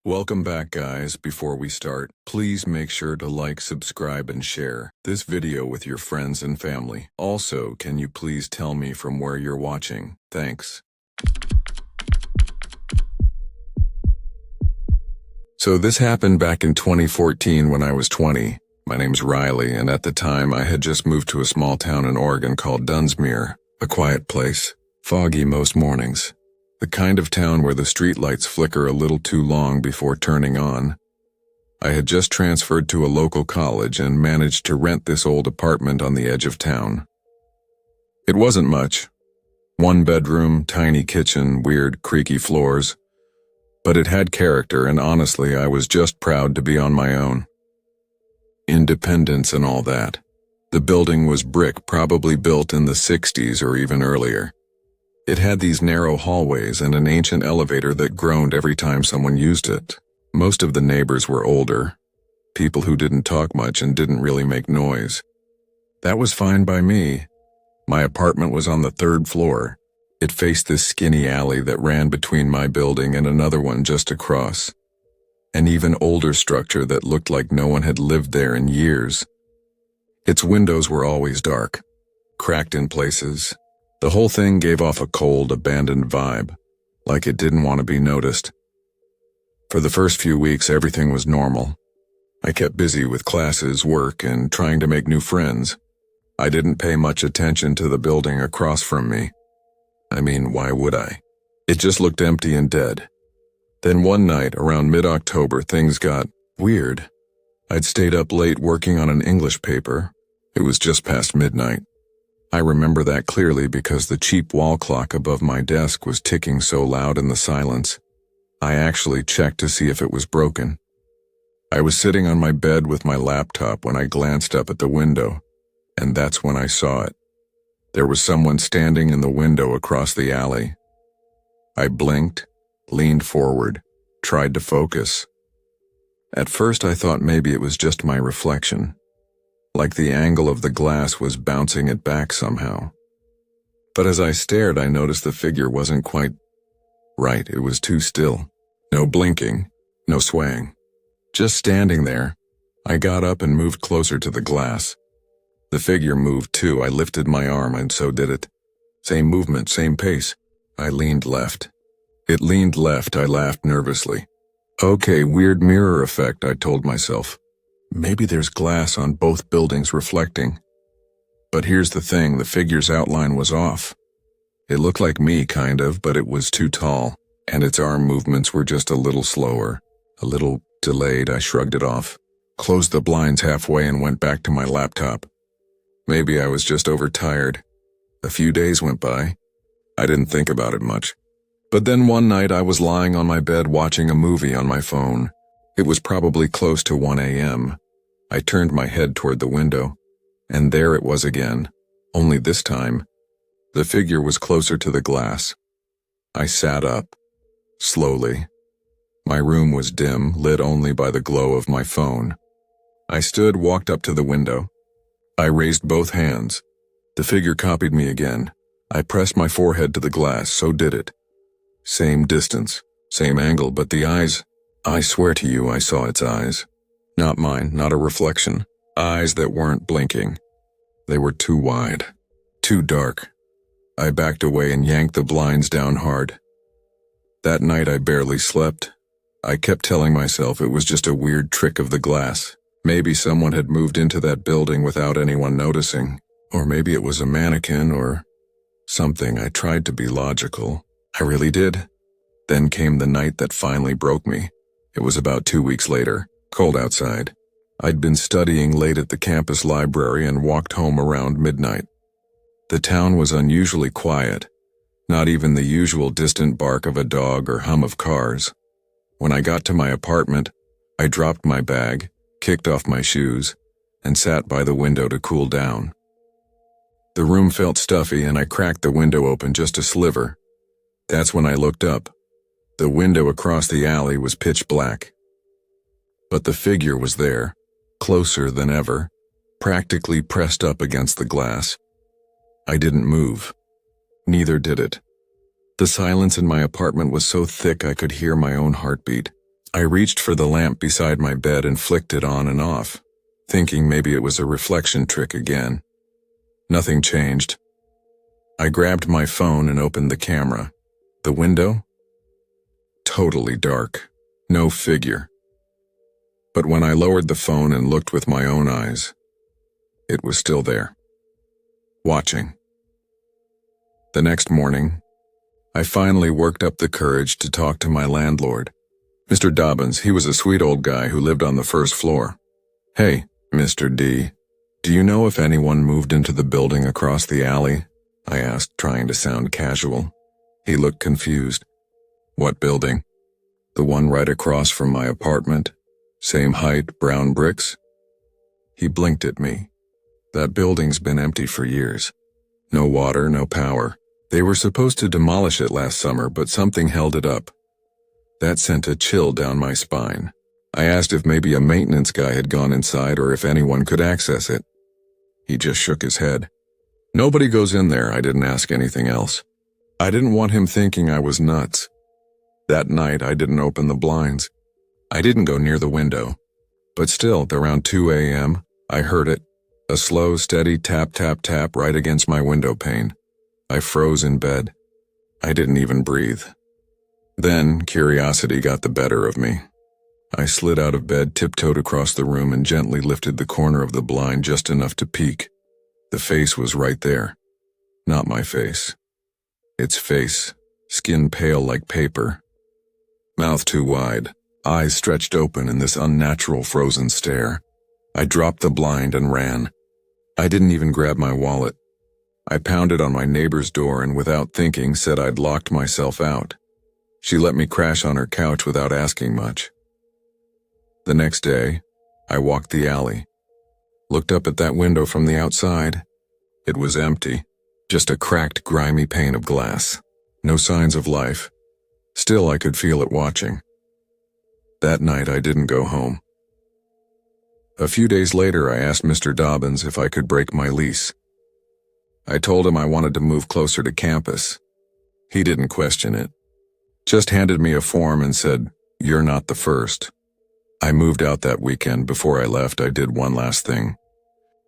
Welcome back, guys. Before we start, please make sure to like, subscribe, and share this video with your friends and family. Also, can you please tell me from where you're watching? Thanks. So this happened back in 2014 when I was 20. My name's Riley, and at the time I had just moved to a small town in Oregon called Dunsmuir, a quiet place, foggy most mornings. The kind of town where the streetlights flicker a little too long before turning on. I had just transferred to a local college and managed to rent this old apartment on the edge of town. It wasn't much. One bedroom, tiny kitchen, weird creaky floors. But it had character, and honestly, I was just proud to be on my own. Independence and all that. The building was brick, probably built in the 60s or even earlier. It had these narrow hallways and an ancient elevator that groaned every time someone used it. Most of the neighbors were older, people who didn't talk much and didn't really make noise. That was fine by me. My apartment was on the 3rd floor. It faced this skinny alley that ran between my building and another one just across. An even older structure that looked like no one had lived there in years. Its windows were always dark, cracked in places. The whole thing gave off a cold, abandoned vibe, like it didn't want to be noticed. For the first few weeks, everything was normal. I kept busy with classes, work, and trying to make new friends. I didn't pay much attention to the building across from me. I mean, why would I? It just looked empty and dead. Then one night, around mid-October, things got weird. I'd stayed up late working on an English paper. It was just past midnight. I remember that clearly because the cheap wall clock above my desk was ticking so loud in the silence. I actually checked to see if it was broken. I was sitting on my bed with my laptop when I glanced up at the window, and that's when I saw it. There was someone standing in the window across the alley. I blinked, leaned forward, tried to focus. At first I thought maybe it was just my reflection. Like the angle of the glass was bouncing it back somehow. But as I stared, I noticed the figure wasn't quite right. It was too still. No blinking, no swaying. Just standing there. I got up and moved closer to the glass. The figure moved too. I lifted my arm and so did it. Same movement, same pace. I leaned left. It leaned left. I laughed nervously. Okay, weird mirror effect, I told myself. Maybe there's glass on both buildings reflecting. But here's the thing, the figure's outline was off. It looked like me, kind of, but it was too tall, and its arm movements were just a little slower, a little delayed. I shrugged it off, closed the blinds halfway and went back to my laptop. Maybe I was just overtired. A few days went by. I didn't think about it much. But then one night I was lying on my bed watching a movie on my phone. It was probably close to 1 a.m. I turned my head toward the window, and there it was again, only this time, the figure was closer to the glass. I sat up, slowly. My room was dim, lit only by the glow of my phone. I stood, walked up to the window. I raised both hands. The figure copied me again. I pressed my forehead to the glass, so did it. Same distance, same angle, but the eyes, I swear to you I saw its eyes. Not mine, not a reflection. Eyes that weren't blinking. They were too wide, too dark. I backed away and yanked the blinds down hard. That night I barely slept. I kept telling myself it was just a weird trick of the glass. Maybe someone had moved into that building without anyone noticing. Or maybe it was a mannequin or something. I tried to be logical. I really did. Then came the night that finally broke me. It was about 2 weeks later. Cold outside. I'd been studying late at the campus library and walked home around midnight. The town was unusually quiet, not even the usual distant bark of a dog or hum of cars. When I got to my apartment, I dropped my bag, kicked off my shoes, and sat by the window to cool down. The room felt stuffy and I cracked the window open just a sliver. That's when I looked up. The window across the alley was pitch black. But the figure was there, closer than ever, practically pressed up against the glass. I didn't move. Neither did it. The silence in my apartment was so thick I could hear my own heartbeat. I reached for the lamp beside my bed and flicked it on and off, thinking maybe it was a reflection trick again. Nothing changed. I grabbed my phone and opened the camera. The window? Totally dark. No figure. But when I lowered the phone and looked with my own eyes, it was still there. Watching. The next morning, I finally worked up the courage to talk to my landlord. Mr. Dobbins, he was a sweet old guy who lived on the first floor. "Hey, Mr. D, do you know if anyone moved into the building across the alley?" I asked, trying to sound casual. He looked confused. "What building?" "The one right across from my apartment. Same height, brown bricks?" He blinked at me. "That building's been empty for years. No water, no power. They were supposed to demolish it last summer, but something held it up." That sent a chill down my spine. I asked if maybe a maintenance guy had gone inside or if anyone could access it. He just shook his head. "Nobody goes in there." I didn't ask anything else. I didn't want him thinking I was nuts. That night, I didn't open the blinds. I didn't go near the window. But still, around 2 a.m., I heard it. A slow, steady tap, tap, tap right against my window pane. I froze in bed. I didn't even breathe. Then, curiosity got the better of me. I slid out of bed, tiptoed across the room, and gently lifted the corner of the blind just enough to peek. The face was right there. Not my face. Its face, skin pale like paper. Mouth too wide, eyes stretched open in this unnatural frozen stare. I dropped the blind and ran. I didn't even grab my wallet. I pounded on my neighbor's door and without thinking said I'd locked myself out. She let me crash on her couch without asking much. The next day, I walked the alley. Looked up at that window from the outside. It was empty. Just a cracked, grimy pane of glass. No signs of life. Still, I could feel it watching. That night, I didn't go home. A few days later, I asked Mr. Dobbins if I could break my lease. I told him I wanted to move closer to campus. He didn't question it. Just handed me a form and said, "You're not the first." I moved out that weekend. Before I left, I did one last thing.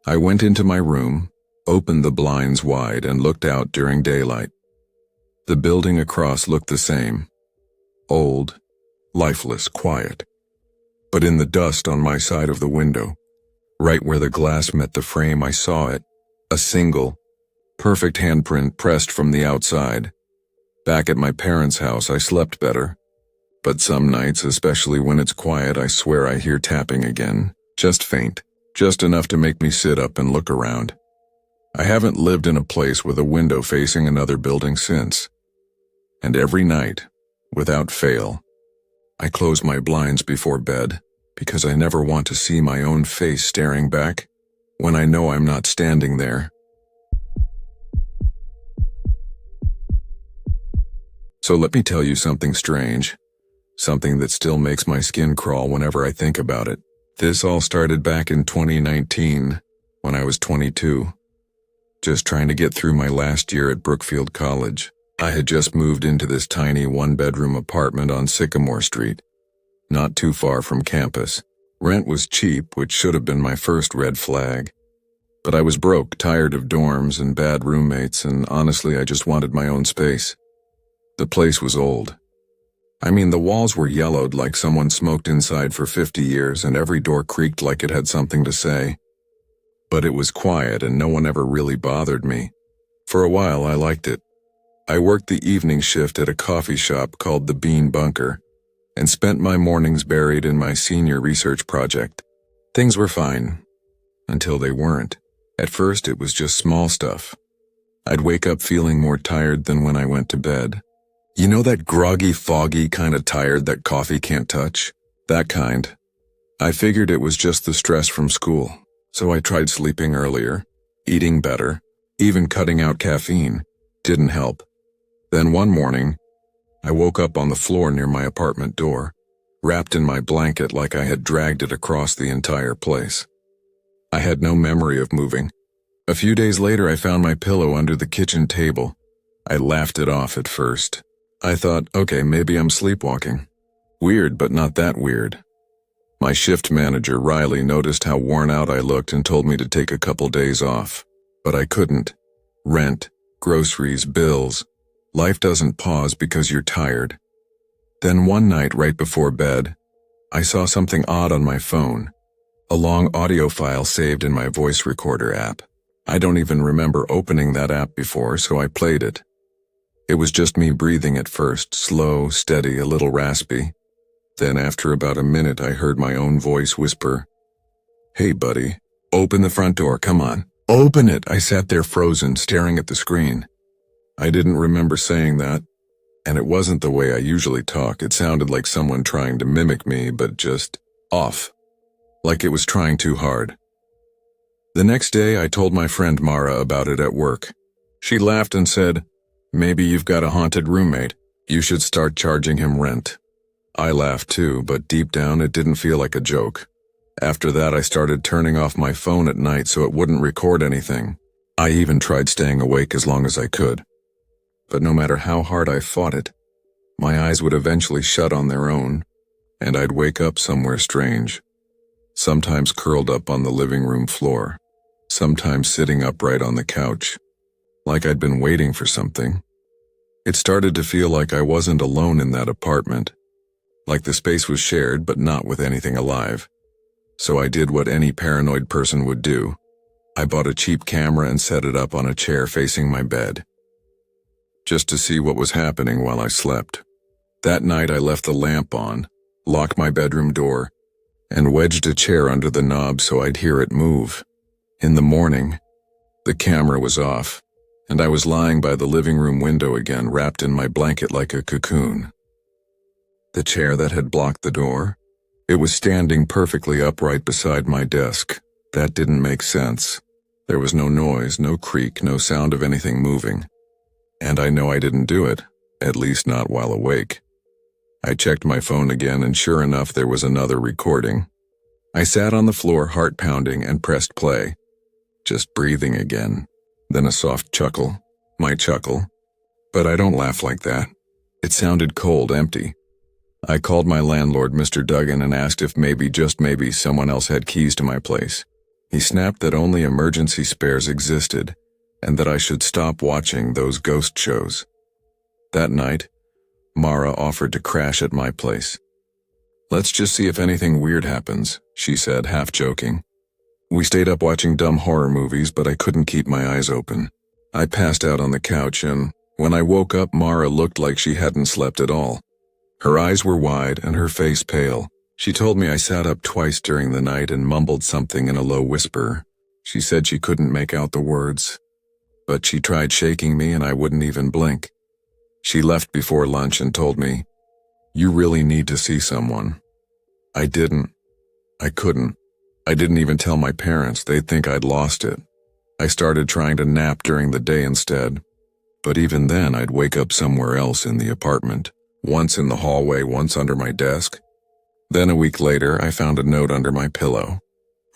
I went into my room, opened the blinds wide, and looked out during daylight. The building across looked the same. Old, lifeless, quiet. But in the dust on my side of the window, right where the glass met the frame, I saw it. A single, perfect handprint pressed from the outside. Back at my parents' house, I slept better. But some nights, especially when it's quiet, I swear I hear tapping again. Just faint. Just enough to make me sit up and look around. I haven't lived in a place with a window facing another building since. And every night, without fail, I close my blinds before bed because I never want to see my own face staring back when I know I'm not standing there. So let me tell you something strange. Something that still makes my skin crawl whenever I think about it. This all started back in 2019, when I was 22. Just trying to get through my last year at Brookfield College. I had just moved into this tiny one-bedroom apartment on Sycamore Street, not too far from campus. Rent was cheap, which should have been my first red flag. But I was broke, tired of dorms and bad roommates, and honestly, I just wanted my own space. The place was old. I mean, the walls were yellowed like someone smoked inside for 50 years, and every door creaked like it had something to say. But it was quiet, and no one ever really bothered me. For a while, I liked it. I worked the evening shift at a coffee shop called the Bean Bunker, and spent my mornings buried in my senior research project. Things were fine, until they weren't. At first, it was just small stuff. I'd wake up feeling more tired than when I went to bed. You know that groggy, foggy kind of tired that coffee can't touch? That kind. I figured it was just the stress from school, so I tried sleeping earlier, eating better, even cutting out caffeine. Didn't help. Then one morning, I woke up on the floor near my apartment door, wrapped in my blanket like I had dragged it across the entire place. I had no memory of moving. A few days later, I found my pillow under the kitchen table. I laughed it off at first. I thought, okay, maybe I'm sleepwalking. Weird, but not that weird. My shift manager, Riley, noticed how worn out I looked and told me to take a couple days off. But I couldn't. Rent, groceries, bills. Life doesn't pause because you're tired. Then one night right before bed, I saw something odd on my phone. A long audio file saved in my voice recorder app. I don't even remember opening that app before, so I played it. It was just me breathing at first, slow, steady, a little raspy. Then after about a minute I heard my own voice whisper, "Hey buddy, open the front door, come on. Open it!" I sat there frozen, staring at the screen. I didn't remember saying that, and it wasn't the way I usually talk. It sounded like someone trying to mimic me, but just off. Like it was trying too hard. The next day I told my friend Mara about it at work. She laughed and said, "Maybe you've got a haunted roommate. You should start charging him rent." I laughed too, but deep down it didn't feel like a joke. After that I started turning off my phone at night so it wouldn't record anything. I even tried staying awake as long as I could. But no matter how hard I fought it, my eyes would eventually shut on their own, and I'd wake up somewhere strange. Sometimes curled up on the living room floor, sometimes sitting upright on the couch, like I'd been waiting for something. It started to feel like I wasn't alone in that apartment, like the space was shared but not with anything alive. So I did what any paranoid person would do. I bought a cheap camera and set it up on a chair facing my bed, just to see what was happening while I slept. That night I left the lamp on, locked my bedroom door, and wedged a chair under the knob so I'd hear it move. In the morning, the camera was off, and I was lying by the living room window again, wrapped in my blanket like a cocoon. The chair that had blocked the door, it was standing perfectly upright beside my desk. That didn't make sense. There was no noise, no creak, no sound of anything moving. And I know I didn't do it, at least not while awake. I checked my phone again, and sure enough there was another recording. I sat on the floor, heart pounding, and pressed play. Just breathing again. Then a soft chuckle. My chuckle. But I don't laugh like that. It sounded cold, empty. I called my landlord, Mr. Duggan, and asked if maybe, just maybe, someone else had keys to my place. He snapped that only emergency spares existed, and that I should stop watching those ghost shows. That night, Mara offered to crash at my place. "Let's just see if anything weird happens," she said, half joking. We stayed up watching dumb horror movies, but I couldn't keep my eyes open. I passed out on the couch, and when I woke up, Mara looked like she hadn't slept at all. Her eyes were wide and her face pale. She told me I sat up twice during the night and mumbled something in a low whisper. She said she couldn't make out the words, but she tried shaking me and I wouldn't even blink. She left before lunch and told me, "You really need to see someone." I didn't. I couldn't. I didn't even tell my parents. They'd think I'd lost it. I started trying to nap during the day instead. But even then, I'd wake up somewhere else in the apartment. Once in the hallway, once under my desk. Then a week later, I found a note under my pillow,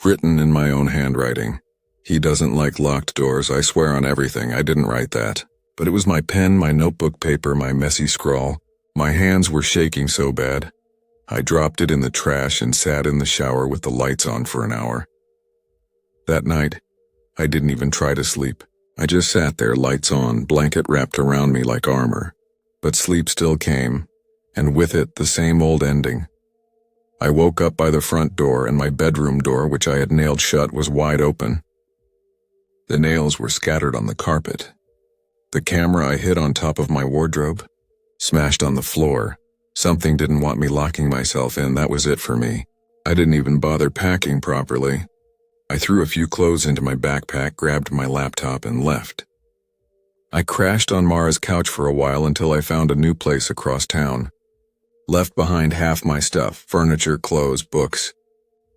written in my own handwriting. "He doesn't like locked doors. I swear on everything, I didn't write that." But it was my pen, my notebook paper, my messy scrawl. My hands were shaking so bad. I dropped it in the trash and sat in the shower with the lights on for an hour. That night, I didn't even try to sleep. I just sat there, lights on, blanket wrapped around me like armor. But sleep still came, and with it the same old ending. I woke up by the front door, and my bedroom door, which I had nailed shut, was wide open. The nails were scattered on the carpet. The camera I hid on top of my wardrobe, smashed on the floor. Something didn't want me locking myself in. That was it for me. I didn't even bother packing properly. I threw a few clothes into my backpack, grabbed my laptop, and left. I crashed on Mara's couch for a while until I found a new place across town. Left behind half my stuff, furniture, clothes, books.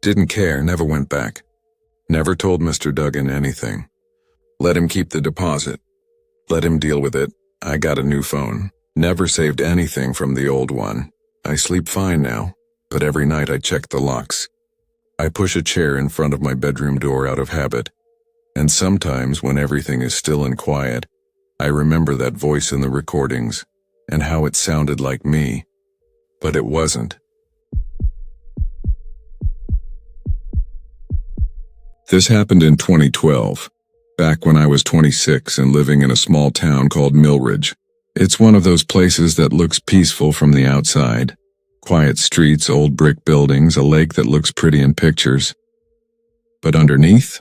Didn't care, never went back. Never told Mr. Duggan anything. Let him keep the deposit. Let him deal with it. I got a new phone. Never saved anything from the old one. I sleep fine now, but every night I check the locks. I push a chair in front of my bedroom door out of habit. And sometimes, when everything is still and quiet, I remember that voice in the recordings, and how it sounded like me. But it wasn't. This happened in 2012, back when I was 26 and living in a small town called Millridge. It's one of those places that looks peaceful from the outside. Quiet streets, old brick buildings, a lake that looks pretty in pictures. But underneath?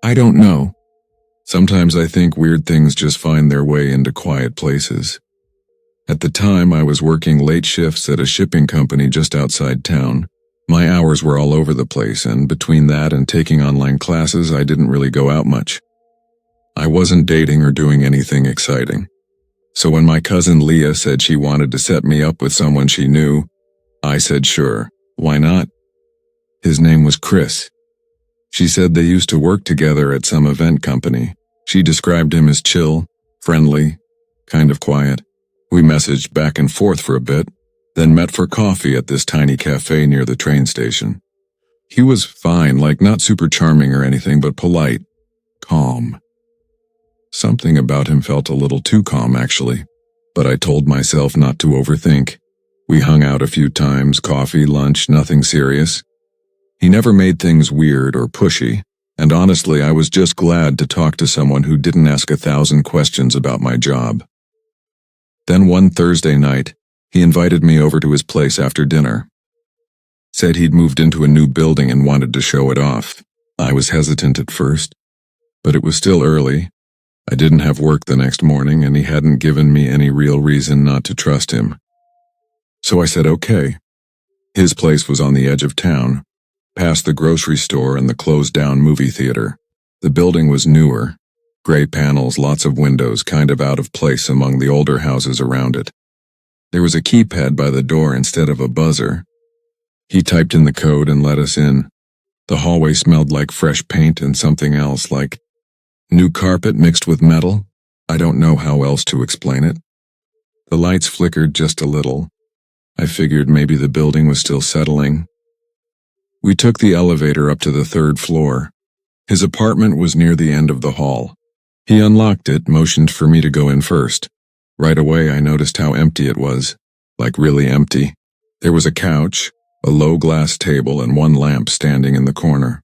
I don't know. Sometimes I think weird things just find their way into quiet places. At the time, I was working late shifts at a shipping company just outside town. My hours were all over the place, and between that and taking online classes, I didn't really go out much. I wasn't dating or doing anything exciting. So when my cousin Leah said she wanted to set me up with someone she knew, I said sure, why not? His name was Chris. She said they used to work together at some event company. She described him as chill, friendly, kind of quiet. We messaged back and forth for a bit, then met for coffee at this tiny cafe near the train station. He was fine, like not super charming or anything, but polite, calm. Something about him felt a little too calm, actually, but I told myself not to overthink. We hung out a few times, coffee, lunch, nothing serious. He never made things weird or pushy, and honestly, I was just glad to talk to someone who didn't ask 1,000 questions about my job. Then one Thursday night, he invited me over to his place after dinner. Said he'd moved into a new building and wanted to show it off. I was hesitant at first, but it was still early. I didn't have work the next morning, and he hadn't given me any real reason not to trust him. So I said okay. His place was on the edge of town, past the grocery store and the closed-down movie theater. The building was newer, gray panels, lots of windows, kind of out of place among the older houses around it. There was a keypad by the door instead of a buzzer. He typed in the code and let us in. The hallway smelled like fresh paint and something else, like new carpet mixed with metal. I don't know how else to explain it. The lights flickered just a little. I figured maybe the building was still settling. We took the elevator up to the 3rd floor. His apartment was near the end of the hall. He unlocked it, motioned for me to go in first. Right away, I noticed how empty it was, like really empty. There was a couch, a low glass table, and one lamp standing in the corner.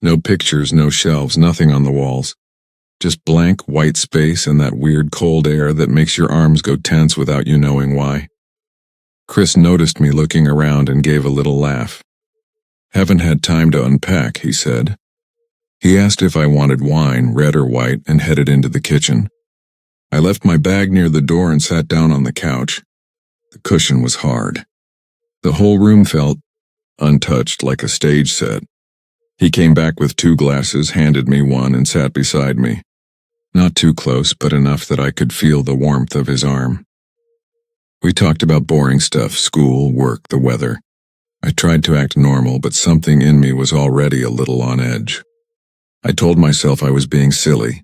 No pictures, no shelves, nothing on the walls. Just blank white space and that weird cold air that makes your arms go tense without you knowing why. Chris noticed me looking around and gave a little laugh. "Haven't had time to unpack," he said. He asked if I wanted wine, red or white, and headed into the kitchen. I left my bag near the door and sat down on the couch. The cushion was hard. The whole room felt untouched, like a stage set. He came back with 2 glasses, handed me one, and sat beside me. Not too close, but enough that I could feel the warmth of his arm. We talked about boring stuff, school, work, the weather. I tried to act normal, but something in me was already a little on edge. I told myself I was being silly.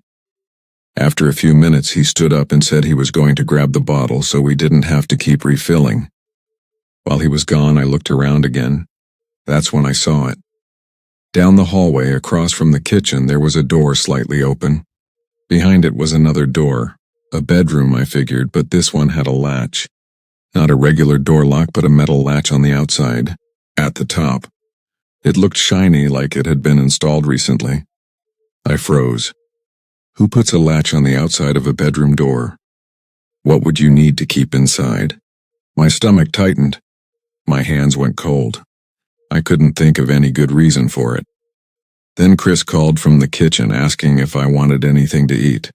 After a few minutes, he stood up and said he was going to grab the bottle so we didn't have to keep refilling. While he was gone, I looked around again. That's when I saw it. Down the hallway, across from the kitchen, there was a door slightly open. Behind it was another door. A bedroom, I figured, but this one had a latch. Not a regular door lock, but a metal latch on the outside, at the top. It looked shiny, like it had been installed recently. I froze. Who puts a latch on the outside of a bedroom door? What would you need to keep inside? My stomach tightened. My hands went cold. I couldn't think of any good reason for it. Then Chris called from the kitchen asking if I wanted anything to eat.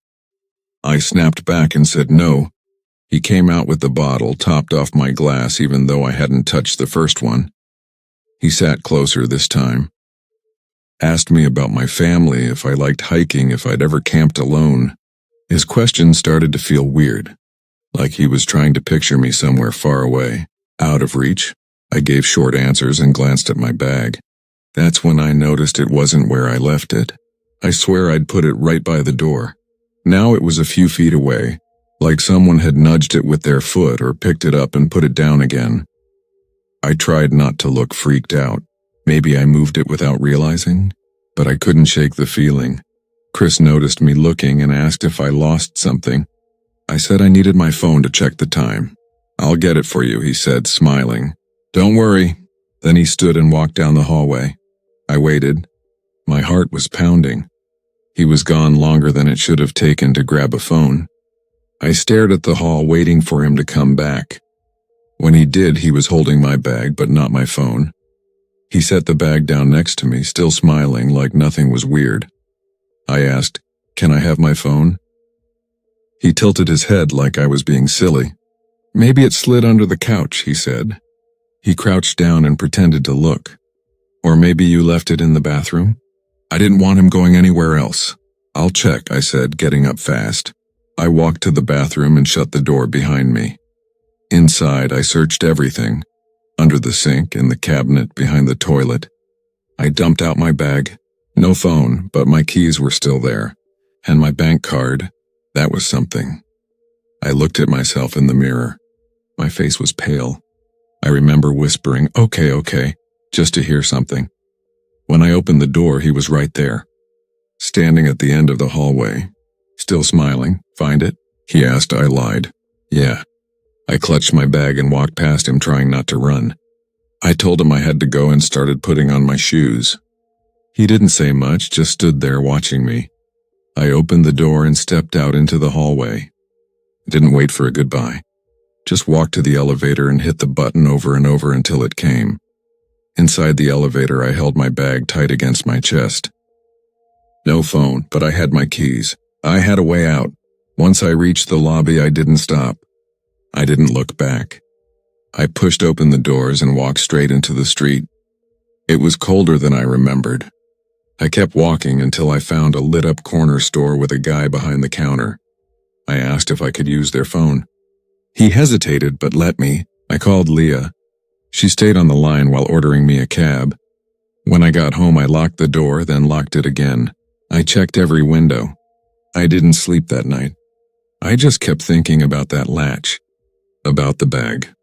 I snapped back and said no. He came out with the bottle, topped off my glass even though I hadn't touched the first one. He sat closer this time. Asked me about my family, if I liked hiking, if I'd ever camped alone. His questions started to feel weird, like he was trying to picture me somewhere far away, out of reach. I gave short answers and glanced at my bag. That's when I noticed it wasn't where I left it. I swear I'd put it right by the door. Now it was a few feet away, like someone had nudged it with their foot or picked it up and put it down again. I tried not to look freaked out. Maybe I moved it without realizing, but I couldn't shake the feeling. Chris noticed me looking and asked if I lost something. I said I needed my phone to check the time. I'll get it for you, he said, smiling. Don't worry. Then he stood and walked down the hallway. I waited. My heart was pounding. He was gone longer than it should have taken to grab a phone. I stared at the hall, waiting for him to come back. When he did, he was holding my bag, but not my phone. He set the bag down next to me, still smiling like nothing was weird. I asked, "Can I have my phone?" He tilted his head like I was being silly. "Maybe it slid under the couch," he said. He crouched down and pretended to look. "Or maybe you left it in the bathroom?" I didn't want him going anywhere else. "I'll check," I said, getting up fast. I walked to the bathroom and shut the door behind me. Inside, I searched everything. Under the sink, in the cabinet, behind the toilet. I dumped out my bag. No phone, but my keys were still there. And my bank card. That was something. I looked at myself in the mirror. My face was pale. I remember whispering, okay, just to hear something. When I opened the door, he was right there. Standing at the end of the hallway. Still smiling. "Find it?" he asked. I lied. "Yeah." I clutched my bag and walked past him, trying not to run. I told him I had to go and started putting on my shoes. He didn't say much, just stood there watching me. I opened the door and stepped out into the hallway. Didn't wait for a goodbye. Just walked to the elevator and hit the button over and over until it came. Inside the elevator, I held my bag tight against my chest. No phone, but I had my keys. I had a way out. Once I reached the lobby, I didn't stop. I didn't look back. I pushed open the doors and walked straight into the street. It was colder than I remembered. I kept walking until I found a lit-up corner store with a guy behind the counter. I asked if I could use their phone. He hesitated but let me. I called Leah. She stayed on the line while ordering me a cab. When I got home, I locked the door, then locked it again. I checked every window. I didn't sleep that night. I just kept thinking about that latch. About the bag.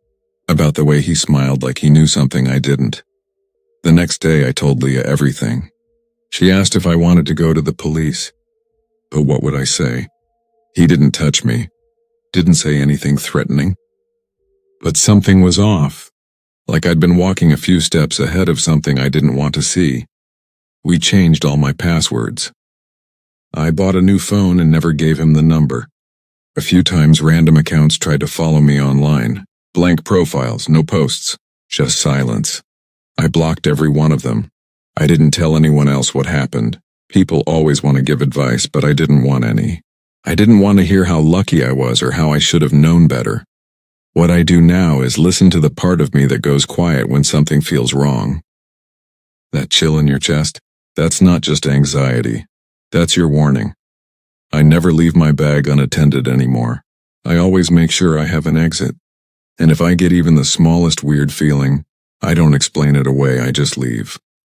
About the way he smiled like he knew something I didn't. The next day, I told Leah everything. She asked if I wanted to go to the police. But what would I say? He didn't touch me. Didn't say anything threatening. But something was off. Like I'd been walking a few steps ahead of something I didn't want to see. We changed all my passwords. I bought a new phone and never gave him the number. A few times random accounts tried to follow me online. Blank profiles, no posts, just silence. I blocked every one of them. I didn't tell anyone else what happened. People always want to give advice, but I didn't want any. I didn't want to hear how lucky I was or how I should have known better. What I do now is listen to the part of me that goes quiet when something feels wrong. That chill in your chest? That's not just anxiety. That's your warning. I never leave my bag unattended anymore. I always make sure I have an exit. And if I get even the smallest weird feeling, I don't explain it away, I just leave.